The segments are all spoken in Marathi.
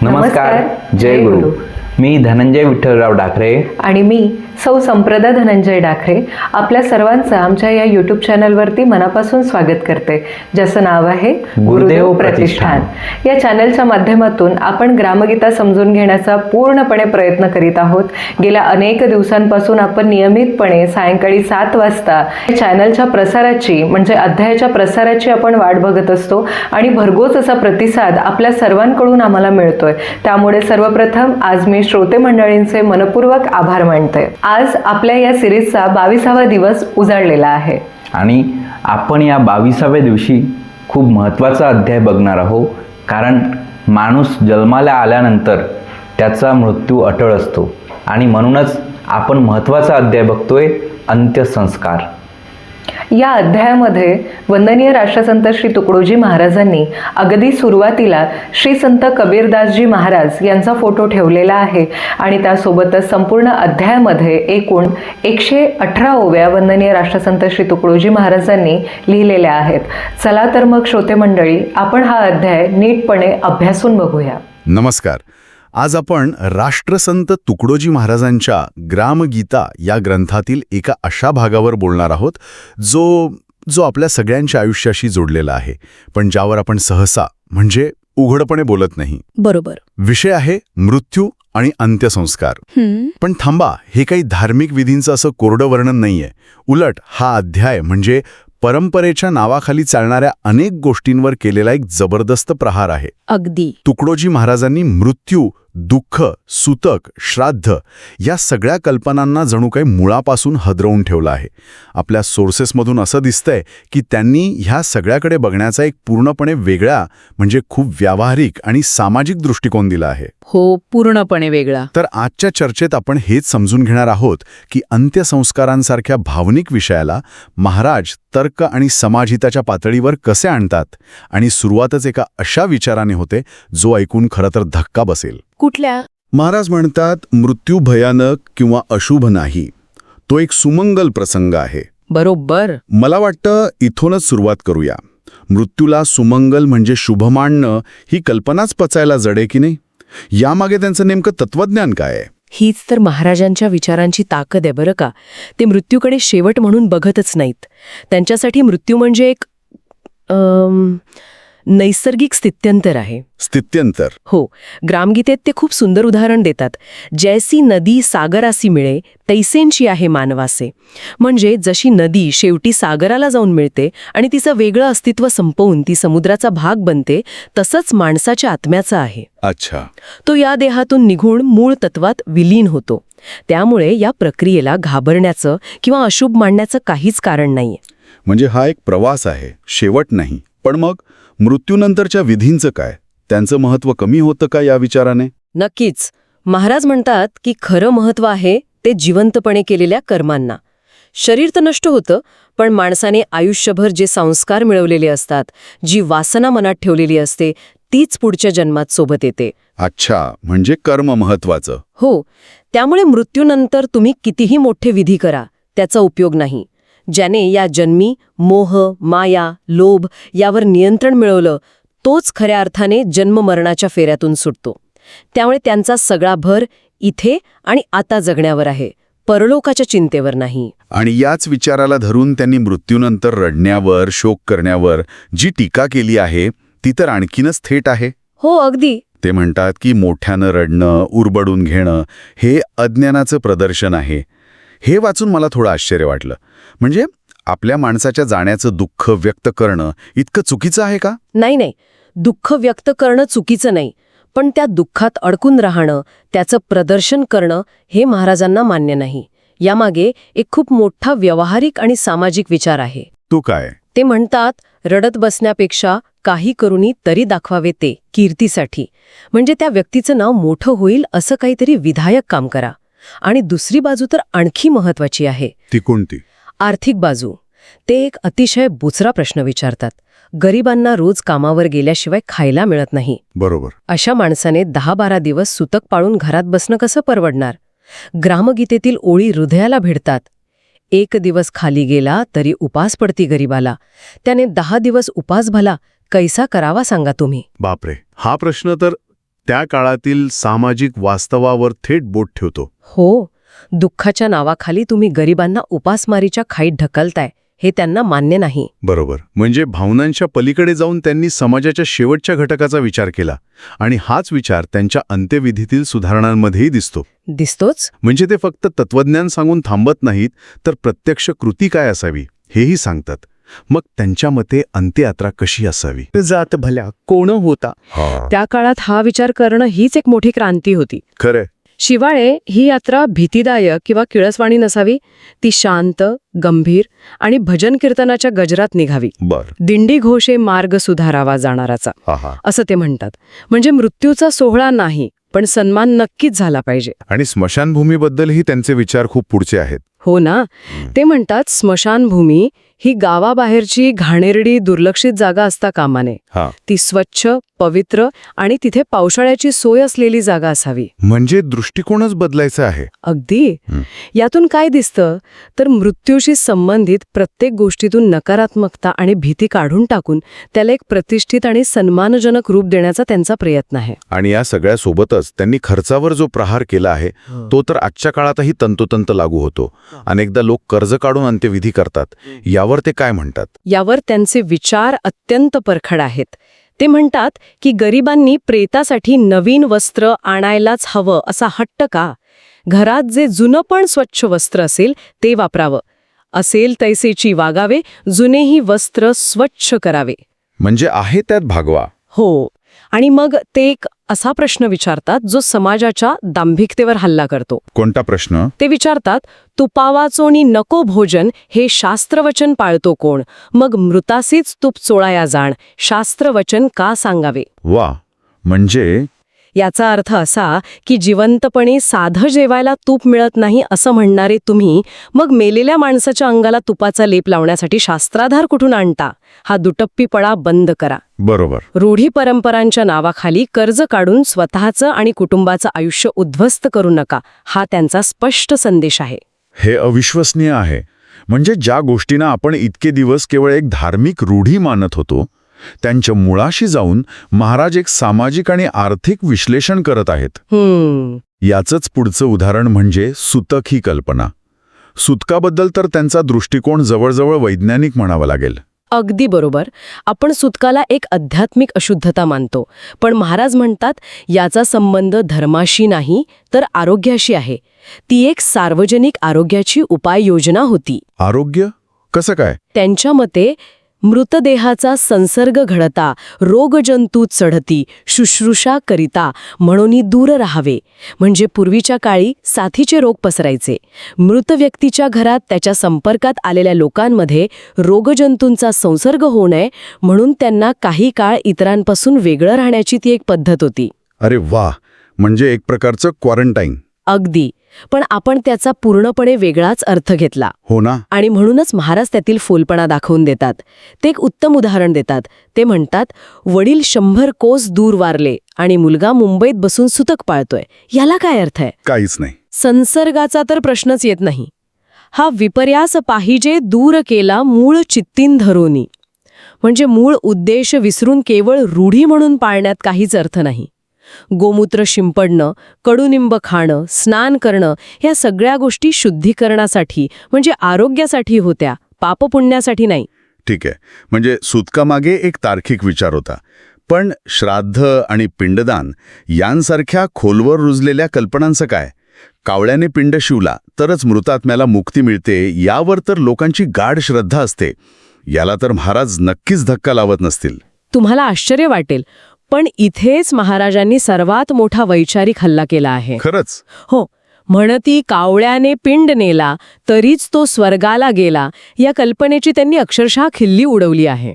नमस्कार. जय गुरु. मी धनंजय विठ्ठलराव डाकरे आणि मी सौ संप्रदा धनंजय डाकरे आपल्या सर्वांचं आमच्या या यूट्यूब चॅनलवरती मनापासून स्वागत करते, ज्याचं नाव आहे गुरुदेव प्रतिष्ठान. या चॅनलच्या माध्यमातून आपण ग्रामगीता समजून घेण्याचा पूर्णपणे प्रयत्न करीत आहोत. गेल्या अनेक दिवसांपासून आपण नियमितपणे सायंकाळी 7 वाजता या चॅनलच्या प्रसाराची म्हणजे अध्यायाच्या प्रसाराची आपण वाट बघत असतो आणि भरघोस असा प्रतिसाद आपल्या सर्वांकडून आम्हाला मिळतोय. त्यामुळे सर्वप्रथम आज मी श्रोते मंडळींचे मनपूर्वक आभार मानते. आज आपल्या या सिरीजचा 22वा दिवस उजाडलेला आहे आणि आपण या 22व्या दिवशी खूप महत्त्वाचा अध्याय बघणार आहोत. कारण माणूस जन्माला आल्यानंतर त्याचा मृत्यू अटळ असतो आणि म्हणूनच आपण महत्त्वाचा अध्याय बघतोय, अंत्यसंस्कार. या अध्यायामध्ये वंदनीय राष्ट्रसंत श्री तुकडोजी महाराजांनी अगदी सुरुवातीला श्री संत कबीरदासजी महाराज यांचा फोटो ठेवलेला आहे आणि त्यासोबतच संपूर्ण अध्यायामध्ये एकूण 118 ओव्या वंदनीय राष्ट्रसंत श्री तुकडोजी महाराजांनी लिहिलेल्या आहेत. चला तर मग श्रोते मंडळी, आपण हा अध्याय नीटपणे अभ्यासून बघूया. नमस्कार. आज आपण राष्ट्रसंत तुकडोजी महाराजांच्या ग्रामगीता या ग्रंथातील एका अशा भागावर बोलणार आहोत जो आपल्या सगळ्यांच्या आयुष्याशी जोडलेला आहे, पण ज्यावर आपण सहसा म्हणजे उघडपणे बोलत नाही. बरोबर. विषय आहे मृत्यू आणि अंत्यसंस्कार. पण थांबा, हे काही धार्मिक विधींचं असं कोरडं वर्णन नाहीये. उलट हा अध्याय म्हणजे परंपरेच्या नावाखाली चालणाऱ्या अनेक गोष्टींवर केलेला एक जबरदस्त प्रहार आहे. अगदी. तुकडोजी महाराजांनी मृत्यू, दुःख, सूतक, श्राद्ध या सगळ्या कल्पनांना जणू काही मुळापासून हदरवून ठेवलं आहे. आपल्या सोर्सेसमधून असं दिसतंय की त्यांनी ह्या सगळ्याकडे बघण्याचा एक पूर्णपणे वेगळा म्हणजे खूप व्यावहारिक आणि सामाजिक दृष्टिकोन दिला आहे. हो, पूर्णपणे वेगळा. तर आजच्या चर्चेत आपण हेच समजून घेणार आहोत की अंत्यसंस्कारांसारख्या भावनिक विषयाला महाराज तर्क आणि समाजहिताच्या पातळीवर कसे आणतात. आणि सुरुवातच एका अशा विचाराने होते जो ऐकून खरं तर धक्का बसेल. कुठल्या? महाराज म्हणतात, मृत्यू भयानक किंवा अशुभ नाही, तो एक सुमंगल प्रसंग आहे. बरोबर. मला वाटतं इथूनच सुरुवात करूया. मृत्यूला सुमंगल म्हणजे शुभ मानणं ही कल्पनाच पचायला जड आहे की नाही? यामागे त्यांचं नेमकं तत्वज्ञान काय आहे? हीच तर महाराजांच्या विचारांची ताकद आहे बरं का. ते मृत्यूकडे शेवट म्हणून बघतच नाहीत. त्यांच्यासाठी मृत्यू म्हणजे एक नैसर्गिक स्थित्यंतर आहे. स्थित्यंतर? हो. ग्रामगीतेत ते खूप सुंदर उदाहरण देतात. जैसी नदी सागरासी मिळे तैसेंची आहे मानवासे. म्हणजे जशी नदी शेवटी सागराला जाऊन मिळते आणि तिचं वेगळं अस्तित्व संपवून ती समुद्राचा भाग बनते, तसंच माणसाच्या आत्म्याचं आहे. अच्छा. तो या देहातून निघून मूळ तत्वात विलीन होतो. त्यामुळे या प्रक्रियेला घाबरण्याचं किंवा अशुभ मानण्याचं काहीच कारण नाहीये. म्हणजे हा एक प्रवास आहे, शेवट नाही. पण मग मृत्यूनंतरच्या विधींचं काय? त्यांचं महत्त्व कमी होतं का या विचाराने? नक्कीच. महाराज म्हणतात की खरं महत्त्व आहे ते जिवंतपणे केलेल्या कर्मांना. शरीर तर नष्ट होतं, पण माणसाने आयुष्यभर जे संस्कार मिळवलेले असतात, जी वासना मनात ठेवलेली असते, तीच पुढच्या जन्मात सोबत येते. अच्छा, म्हणजे कर्म महत्वाचं. हो. त्यामुळे मृत्यूनंतर तुम्ही कितीही मोठे विधी करा, त्याचा उपयोग नाही. ज्याने या जन्मी मोह, माया, लोभ यावर नियंत्रण मिळवलं, तोच खऱ्या अर्थाने जन्ममरणाच्या फेऱ्यातून सुटतो. त्यामुळे त्यांचा सगळा भर इथे आणि आता जगण्यावर आहे, परलोकाच्या चिंतेवर नाही. आणि याच विचाराला धरून त्यांनी मृत्यूनंतर रडण्यावर, शोक करण्यावर जी टीका केली आहे ती तर आणखीनच थेट आहे. हो, अगदी. ते म्हणतात की मोठ्यानं रडणं, उरबडून घेणं हे अज्ञानाचं प्रदर्शन आहे. हे वाचून मला थोडं आश्चर्य वाटलं. म्हणजे आपल्या माणसाच्या जाण्याचं दुःख व्यक्त करणं इतकं चुकीचं आहे का? नाही. दुःख व्यक्त करणं चुकीचं नाही, पण त्या दुःखात अडकून राहणं, त्याचं प्रदर्शन करणं हे महाराजांना मान्य नाही. यामागे एक खूप मोठा व्यावहारिक आणि सामाजिक विचार आहे. तो काय? ते म्हणतात, रडत बसण्यापेक्षा काही करूनी तरी दाखवावे ते कीर्तीसाठी. म्हणजे त्या व्यक्तीचं नाव मोठं होईल असं काहीतरी विधायक काम करा. आणि दुसरी बाजू तर आणखी महत्वाची आहे. ती कोणती? आर्थिक बाजू. ते एक अतिशय बुचरा प्रश्न विचारतात. गरिबांना रोज कामावर गेल्याशिवाय खायला मिळत नाही. बरोबर. अशा माणसाने 10-12 दिवस सुतक पाळून घरात बसणं कसं परवडणार? ग्रामगीतेतील ओळी हृदयाला भिडतात. 1 दिवस खाली गेला तरी उपास पडती गरिबाला. त्याने 10 दिवस उपास भला कैसा करावा सांगा तुम्ही. बापरे, हा प्रश्न तर त्या काळातील सामाजिक वास्तवावर थेट बोट ठेवतो. हो, दुःखाच्या नावाखाली तुम्ही गरिबांना उपासमारीच्या खाईत ढकलताय हे त्यांना मान्य नाही. बरोबर. म्हणजे भावनांच्या पलीकडे जाऊन त्यांनी समाजाच्या शेवटच्या घटकाचा विचार केला आणि हाच विचार त्यांच्या अंत्यविधीतील सुधारणांमध्येही दिसतोच. म्हणजे ते फक्त तत्वज्ञान सांगून थांबत नाहीत, तर प्रत्यक्ष कृती काय असावी हेही सांगतात. मग त्यांच्या मते अंत्ययात्रा कशी असावी? जात भल्या कोण होता. त्या काळात हा विचार करणं हीच एक मोठी क्रांती होती. खरंय. शिवाय ही यात्रा भीतिदायक किंवा किळसवाणी नसावी, ती शांत, गंभीर आणि भजन कीर्तनाच्या गजरात निघावी. बर. दिंडी घोषे मार्ग सुधारावा जाणाराचा, हा. असं ते म्हणतात. म्हणजे मृत्यूचा सोहळा नाही, पण सन्मान नक्कीच झाला पाहिजे. आणि स्मशानभूमीबद्दलही त्यांचे विचार खूप पुढचे आहेत. हो ना. ते म्हणतात स्मशानभूमी ही गावाबाहेरची घाणेरडी दुर्लक्षित जागा असता कामा नये. ती स्वच्छ, पवित्र आणि तिथे पावसाळ्याची सोय असलेली जागा असावी. म्हणजे दृष्टिकोनच बदलायचा आहे. अगदी. यातून काय दिसतं तर मृत्यूशी संबंधित प्रत्येक गोष्टीतून नकारात्मकता आणि भीती काढून टाकून त्याला एक प्रतिष्ठित आणि सन्मानजनक रूप देण्याचा त्यांचा प्रयत्न आहे. आणि या सगळ्यासोबतच त्यांनी खर्चावर जो प्रहार केला आहे तो तर आजच्या काळातही तंतोतंत लागू होतो. अनेकदा लोक कर्ज काढून अंत्यविधी करतात. यावर ते काय म्हणतात? यावर त्यांचे विचार अत्यंत परखड आहेत. ते म्हणतात की गरिबांनी प्रेतासाठी नवीन वस्त्र आणायलाच हवं असा हट्ट का? घरात जे जुनं पण स्वच्छ वस्त्र असेल ते वापरावं. असेल तैसेची वागावे, जुनेही वस्त्र स्वच्छ करावे. म्हणजे आहे त्यात भागवा. हो. आणि मग ते एक असा प्रश्न विचारतात जो समाजाच्या दांभिकतेवर हल्ला करतो. कोणता प्रश्न? ते विचारतात, तुपावाचोनी नको भोजन हे शास्त्रवचन पाळतो कोण? मग मृतासीच तूप चोळाया जाण, शास्त्रवचन का सांगावे? वा. म्हणजे याचा अर्थ असा की जिवंतपणे साधं जेवायला तूप मिळत नाही असं म्हणणारे तुम्ही मग मेलेल्या माणसाच्या अंगाला तुपाचा लेप लावण्यासाठी शास्त्राधार कुठून आणता? हा दुटप्पीपणा बंद करा. बरोबर. रूढी परंपरांच्या नावाखाली कर्ज काढून स्वतःचं आणि कुटुंबाचं आयुष्य उद्ध्वस्त करू नका, हा त्यांचा स्पष्ट संदेश आहे. हे अविश्वसनीय आहे. म्हणजे ज्या गोष्टींना आपण इतके दिवस केवळ एक धार्मिक रूढी मानत होतो त्यांच्या मुळाशी जाऊन महाराज एक सामाजिक आणि आर्थिक विश्लेषण करत आहेत. याचंच पुढचं उदाहरण म्हणजे सुतक ही कल्पना. सुतकाबद्दल तर त्यांचा दृष्टिकोन जवळजवळ वैज्ञानिक म्हणावा लागेल. अगदी बरोबर. आपण सुतकाला एक आध्यात्मिक अशुद्धता मानतो, पण महाराज म्हणतात याचा संबंध धर्माशी नाही तर आरोग्याशी आहे. ती एक सार्वजनिक आरोग्याची उपाययोजना होती. आरोग्य कसं काय? त्यांच्या मते मृतदेहाचा संसर्ग घडता, रोगजंतू चढती, शुश्रूषा करिता म्हणून दूर राहावे. म्हणजे पूर्वीच्या काळी साथीचे रोग पसरायचे. मृत व्यक्तीच्या घरात त्याच्या संपर्कात आलेल्या लोकांमध्ये रोगजंतूंचा संसर्ग होऊ नये म्हणून त्यांना काही काळ इतरांपासून वेगळं राहण्याची ती एक पद्धत होती. अरे वा. म्हणजे एक प्रकारचं क्वारंटाईन. अगदी. पण आपण त्याचा पूर्णपणे वेगळाच अर्थ घेतला. हो ना. आणि म्हणूनच महाराज त्यातील फोलपणा दाखवून देतात. ते एक उत्तम उदाहरण देतात. ते म्हणतात, वडील 100 कोस दूर वारले आणि मुलगा मुंबईत बसून सुतक पाळतोय. याला काय अर्थ आहे? काहीच नाही. संसर्गाचा तर प्रश्नच येत नाही. हा विपर्यास पाहिजे दूर केला मूळ चित्तीन धरोनी. म्हणजे मूळ उद्देश विसरून केवळ रूढी म्हणून पाळण्यात काहीच अर्थ नाही. गोमूत्र शिंपडणं, कडुनिंब खाणं, स्नान करणं ह्या सगळ्या गोष्टी शुद्धीकरणासाठी म्हणजे आरोग्यासाठी होत्या, पापपुण्यासाठी नाही. ठीक आहे. म्हणजे सुतकामागे एक तार्किक विचार होता. पण श्राद्ध आणि पिंडदान यांसारख्या खोलवर रुजलेल्या कल्पनांचं काय? कावळ्याने पिंड शिवला तरच मृतात्म्याला मुक्ती मिळते यावर तर लोकांची गाढ श्रद्धा असते. याला तर महाराज नक्कीच धक्का लावत नसतील. तुम्हाला आश्चर्य वाटेल, पण इथेच महाराजांनी सर्वात मोठा वैचारिक हल्ला केला आहे. खरंच? हो. म्हणती कावळ्याने पिंड नेला तरीच तो स्वर्गाला गेला या कल्पनेची त्यांनी अक्षरशः खिल्ली उडवली आहे.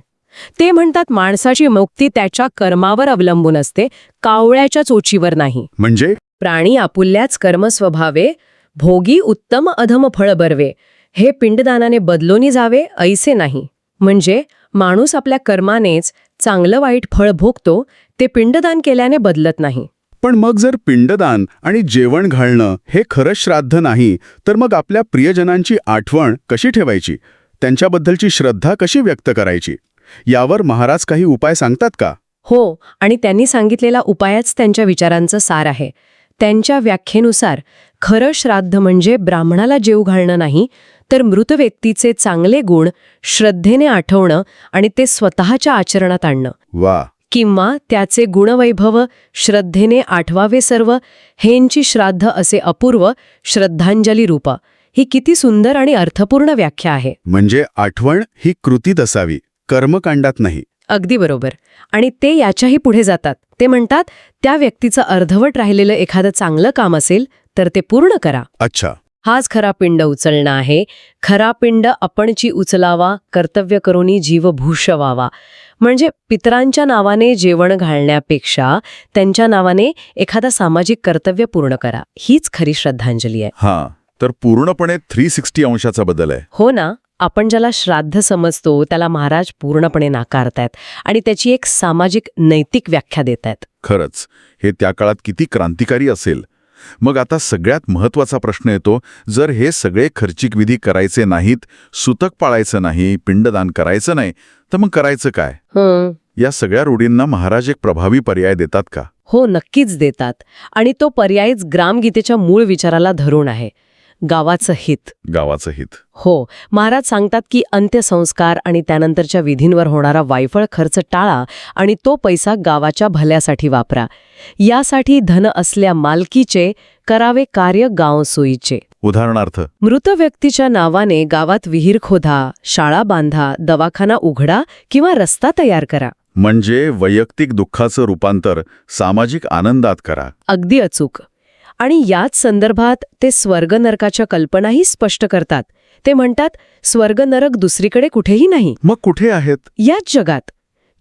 ते म्हणतात माणसाची मुक्ती त्याच्या कर्मावर अवलंबून असते, कावळ्याच्या चोचीवर नाही. म्हणजे प्राणी आपुल्याच कर्मस्वभावे, भोगी उत्तम अधम फळ बरवे. हे पिंडदानाने बदलोनी जावे ऐसे नाही. म्हणजे माणूस आपल्या कर्मानेच चांगलं वाईट फळ भोगतो, ते पिंडदान केल्याने बदलत नाही. पण मग जर पिंडदान आणि जेवण घालणं हे खरंच श्राद्ध नाही, तर मग आपल्या प्रियजनांची आठवण कशी ठेवायची? त्यांच्याबद्दलची श्रद्धा कशी व्यक्त करायची? यावर महाराज काही उपाय सांगतात का? हो, आणि त्यांनी सांगितलेला उपायच त्यांच्या विचारांचं सार आहे. त्यांच्या व्याख्येनुसार खरं श्राद्ध म्हणजे ब्राह्मणाला जेव घालणं नाही, तर मृत व्यक्तीचे चांगले गुण श्रद्धेने आठवणं आणि ते स्वतःच्या आचरणात आणणं, वा, किंवा त्याचे गुणवैभव श्रद्धेने आठवावे सर्व, हेंची श्राद्ध असे अपूर्व श्रद्धांजली रूप. ही किती सुंदर आणि अर्थपूर्ण व्याख्या आहे. म्हणजे आठवण ही कृतीत असावी, कर्मकांडात नाही. अगदी बरोबर. आणि ते याच्याही पुढे जातात. ते म्हणतात, त्या व्यक्तीचं अर्धवट राहिलेलं एखादं चांगलं काम असेल तर ते पूर्ण करा. अच्छा, हाच खरा पिंड उचलणं आहे. खरा पिंड आपणची उचलावा, कर्तव्य करोनी जीव भूषवावा. म्हणजे पितरांच्या नावाने जेवण घालण्यापेक्षा त्यांच्या नावाने एखादा सामाजिक कर्तव्य पूर्ण करा. हीच खरी श्रद्धांजली आहे. हां, तर पूर्णपणे 360 अंशाचा बदल आहे. हो ना. आपण ज्याला श्राद्ध समजतो त्याला महाराज पूर्णपणे नाकारतायत आणि त्याची एक सामाजिक नैतिक व्याख्या देत आहेत. खरंच, हे त्या काळात किती क्रांतिकारी असेल. मग आता सगळ्यात महत्त्वाचा प्रश्न येतो, जर हे सगळे खर्चिक विधी करायचे नाहीत, सुतक पाळायचं नाही, पिंडदान करायचं नाही, तर मग करायचं काय? या सगळ्या रूढींना महाराज एक प्रभावी पर्याय देतात का? हो, नक्कीच देतात. आणि तो पर्यायच ग्रामगीतेच्या मूळ विचाराला धरून आहे, गावाचं हित. गावाचं हित. हो, महाराज सांगतात की अंत्यसंस्कार आणि त्यानंतरच्या विधींवर होणारा वायफळ खर्च टाळा आणि तो पैसा गावाच्या भल्यासाठी वापरा. यासाठी धन असल्या मालकीचे करावे कार्य गाव सोयीचे. उदाहरणार्थ, मृत व्यक्तीच्या नावाने गावात विहीर खोदा, शाळा बांधा, दवाखाना उघडा किंवा रस्ता तयार करा. म्हणजे वैयक्तिक दुःखाचं रूपांतर सामाजिक आनंदात करा. अगदी अचूक. आणि याच संदर्भात ते स्वर्ग नरकाच्या कल्पनाही स्पष्ट करतात. ते म्हणतात, स्वर्ग नरक दुसरीकडे कुठेही नाही, मग कुठे आहेत? याच जगात.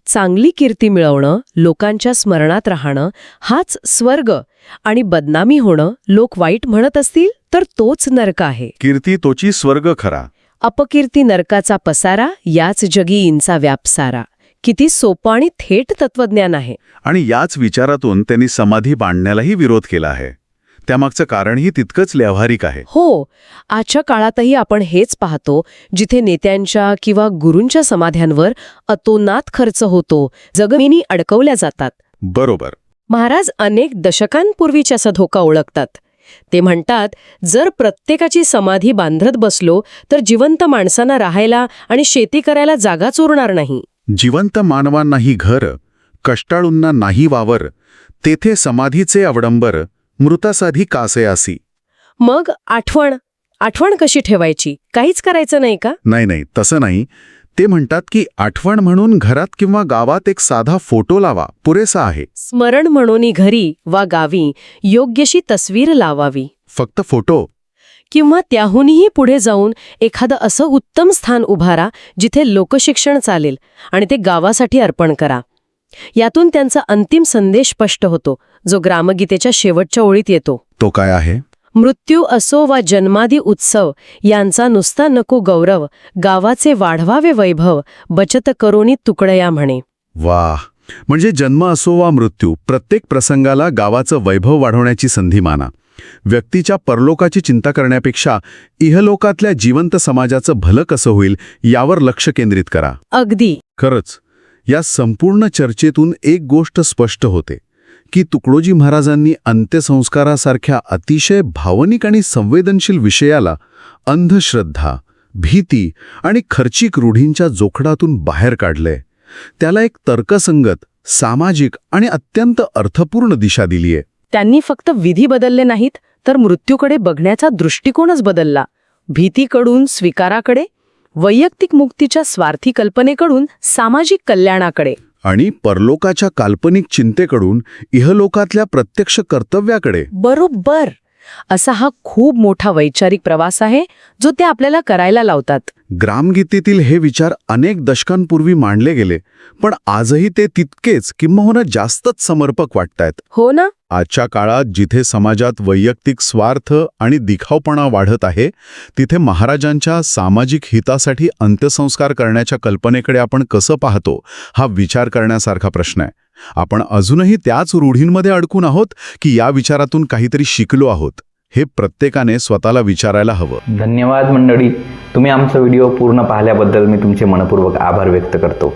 चांगली कीर्ती मिळवणं, लोकांच्या स्मरणात राहणं हाच स्वर्ग, आणि बदनामी होणं, लोक वाईट म्हणत असतील तर तोच नरक आहे. कीर्ती तोची स्वर्ग खरा. अपकीर्ती नरकाचा पसारा, याच जगी इंचा व्याप सारा. किती सोपं आणि थेट तत्वज्ञान आहे. आणि याच विचारातून त्यांनी समाधी बांधण्यालाही विरोध केला आहे. त्यामागचं कारणही तितकंच व्यावहारिक आहे. हो, आजच्या काळातही आपण हेच पाहतो, जिथे नेत्यांच्या किंवा गुरूंच्या समाध्यांवर अतोनात खर्च होतो, जमिनी अडकवल्या जातात. बरोबर. महाराज अनेक दशकांपूर्वीचा असा धोका ओळखतात. ते म्हणतात, जर प्रत्येकाची समाधी बांधत बसलो तर जिवंत माणसांना राहायला आणि शेती करायला जागाच उरणार नाही. जिवंत मानवांनाही घर, कष्टाळूंना नाही वावर, तेथे समाधीचे अवडंबर, मृतासाधी कासयासी. मग आठवण कशी ठेवायची? काहीच करायचं नाही का? नाही, तसं नाही. ते म्हणतात की आठवण म्हणून घरात किंवा गावात एक साधा फोटो लावा, पुरेसा आहे. स्मरण म्हणून घरी वा गावी योग्यशी तस्वीर लावावी. फक्त फोटो? किंवा त्याहूनही पुढे जाऊन एखादं असं उत्तम स्थान उभारा जिथे लोकशिक्षण चालेल आणि ते गावासाठी अर्पण करा. यातून त्यांचा अंतिम संदेश स्पष्ट होतो, जो ग्रामगीतेच्या शेवटच्या ओळीत येतो. तो काय आहे? मृत्यू असो वा जन्मादी उत्सव यांचा नुसता नको गौरव, गावाचे वाढवावे वैभव, बचत करोनी तुकडया म्हणे. वाह! म्हणजे जन्म असो वा मृत्यू, प्रत्येक प्रसंगाला गावाचं वैभव वाढवण्याची संधी माना. व्यक्तीच्या परलोकाची चिंता करण्यापेक्षा इहलोकातल्या जिवंत समाजाचं भलं कसं होईल यावर लक्ष केंद्रित करा. अगदी खरंच, या संपूर्ण चर्चेतून एक गोष्ट स्पष्ट होते की तुकडोजी महाराजांनी अंत्यसंस्कारासारख्या अतिशय भावनिक आणि संवेदनशील विषयाला अंधश्रद्धा, भीती आणि खर्चिक रूढींच्या जोखडातून बाहेर काढलंय. त्याला एक तर्कसंगत, सामाजिक आणि अत्यंत अर्थपूर्ण दिशा दिलीये. त्यांनी फक्त विधी बदलले नाहीत, तर मृत्यूकडे बघण्याचा दृष्टिकोनच बदलला. भीतीकडून स्वीकाराकडे, वैयक्तिक मुक्तीच्या स्वार्थी कल्पनेकडून सामाजिक कल्याणाकडे, आणि परलोकाच्या काल्पनिक चिंतेकडून इहलोकातल्या प्रत्यक्ष कर्तव्याकडे. बरोबर. असा हा खूप मोठा वैचारिक प्रवास आहे जो ते आपल्याला करायला लावतात. ग्रामगीतेतील हे विचार अनेक दशकांपूर्वी मांडले गेले, पण आजही ते तितकेच किंबहुना जास्तच समर्पक वाटतायत. हो ना. आजच्या काळात जिथे समाजात वैयक्तिक स्वार्थ आणि दिखावपणा वाढत आहे, तिथे महाराजांच्या सामाजिक हितासाठी अंत्यसंस्कार करण्याच्या कल्पनेकडे आपण कसं पाहतो, हा विचार करण्यासारखा प्रश्न आहे. आपण अजूनही त्याच रूढींमध्ये अडकून आहोत की या विचारातून काहीतरी शिकलो आहोत, हे प्रत्येकाने स्वतःला विचारायला हवं. धन्यवाद मंडळी. तुम्ही आमचा व्हिडिओ पूर्ण पाहिल्याबद्दल मी तुमचे मनपूर्वक आभार व्यक्त करतो.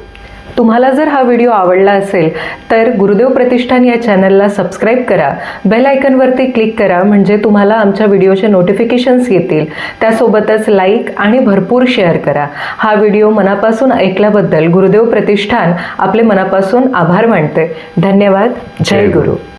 तुम्हाला जर हा व्हिडिओ आवडला असेल तर गुरुदेव प्रतिष्ठान या चॅनलला सबस्क्राईब करा, बेल आयकॉनवरती क्लिक करा, म्हणजे तुम्हाला आमच्या व्हिडिओचे नोटिफिकेशन्स येतील. त्यासोबतच लाईक आणि भरपूर शेअर करा. हा व्हिडिओ मनापासून ऐकल्याबद्दल गुरुदेव प्रतिष्ठान आपले मनापासून आभार मानते. धन्यवाद. जय गुरु.